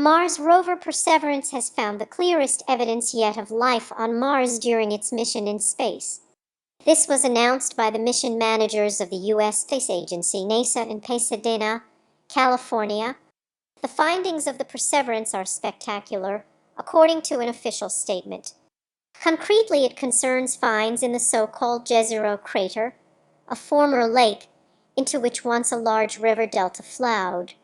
Mars rover Perseverance has found the clearest evidence yet of life on Mars during its mission in space. This was announced by the mission managers of the U.S. Space Agency, NASA, in Pasadena, California. The findings of the Perseverance are spectacular, according to an official statement. Concretely, it concerns finds in the so-called Jezero Crater, a former lake into which once a large river delta flowed.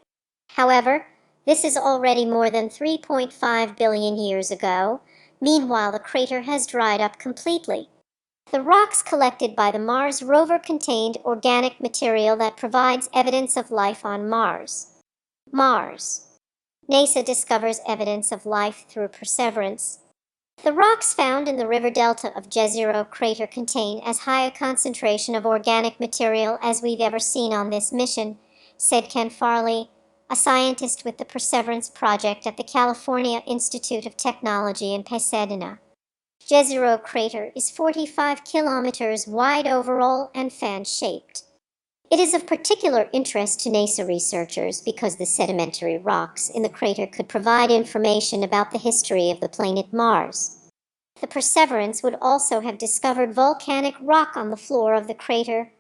However, this is already more than 3.5 billion years ago. Meanwhile, the crater has dried up completely. The rocks collected by the Mars rover contained organic material that provides evidence of life on Mars. Mars. NASA discovers evidence of life through Perseverance. The rocks found in the river delta of Jezero Crater contain as high a concentration of organic material as we've ever seen on this mission, said Ken Farley, a scientist with the Perseverance project at the California Institute of Technology in Pasadena. Jezero Crater is 45 kilometers wide overall and fan-shaped. It is of particular interest to NASA researchers because the sedimentary rocks in the crater could provide information about the history of the planet Mars. The Perseverance would also have discovered volcanic rock on the floor of the crater,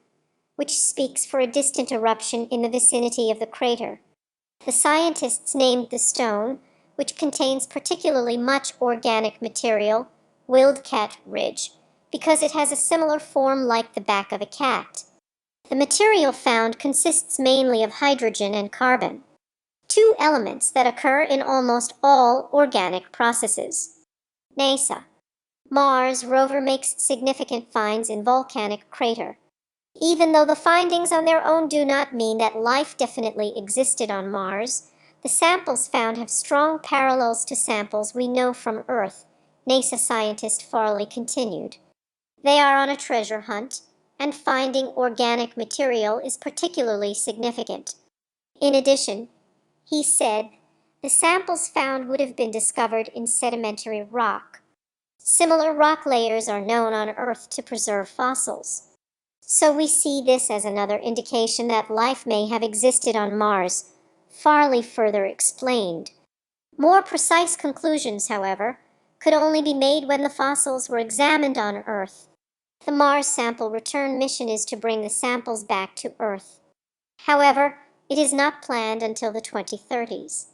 which speaks for a distant eruption in the vicinity of the crater. The scientists named the stone, which contains particularly much organic material, Wildcat Ridge, because it has a similar form like the back of a cat. The material found consists mainly of hydrogen and carbon, two elements that occur in almost all organic processes. NASA. Mars rover makes significant finds in volcanic crater. Even though the findings on their own do not mean that life definitely existed on Mars, the samples found have strong parallels to samples we know from Earth, NASA scientist Farley continued. They are on a treasure hunt, and finding organic material is particularly significant. In addition, he said, the samples found would have been discovered in sedimentary rock. Similar rock layers are known on Earth to preserve fossils. So we see this as another indication that life may have existed on Mars, Farley further explained. More precise conclusions, however, could only be made when the fossils were examined on Earth. The Mars sample return mission is to bring the samples back to Earth. However, it is not planned until the 2030s.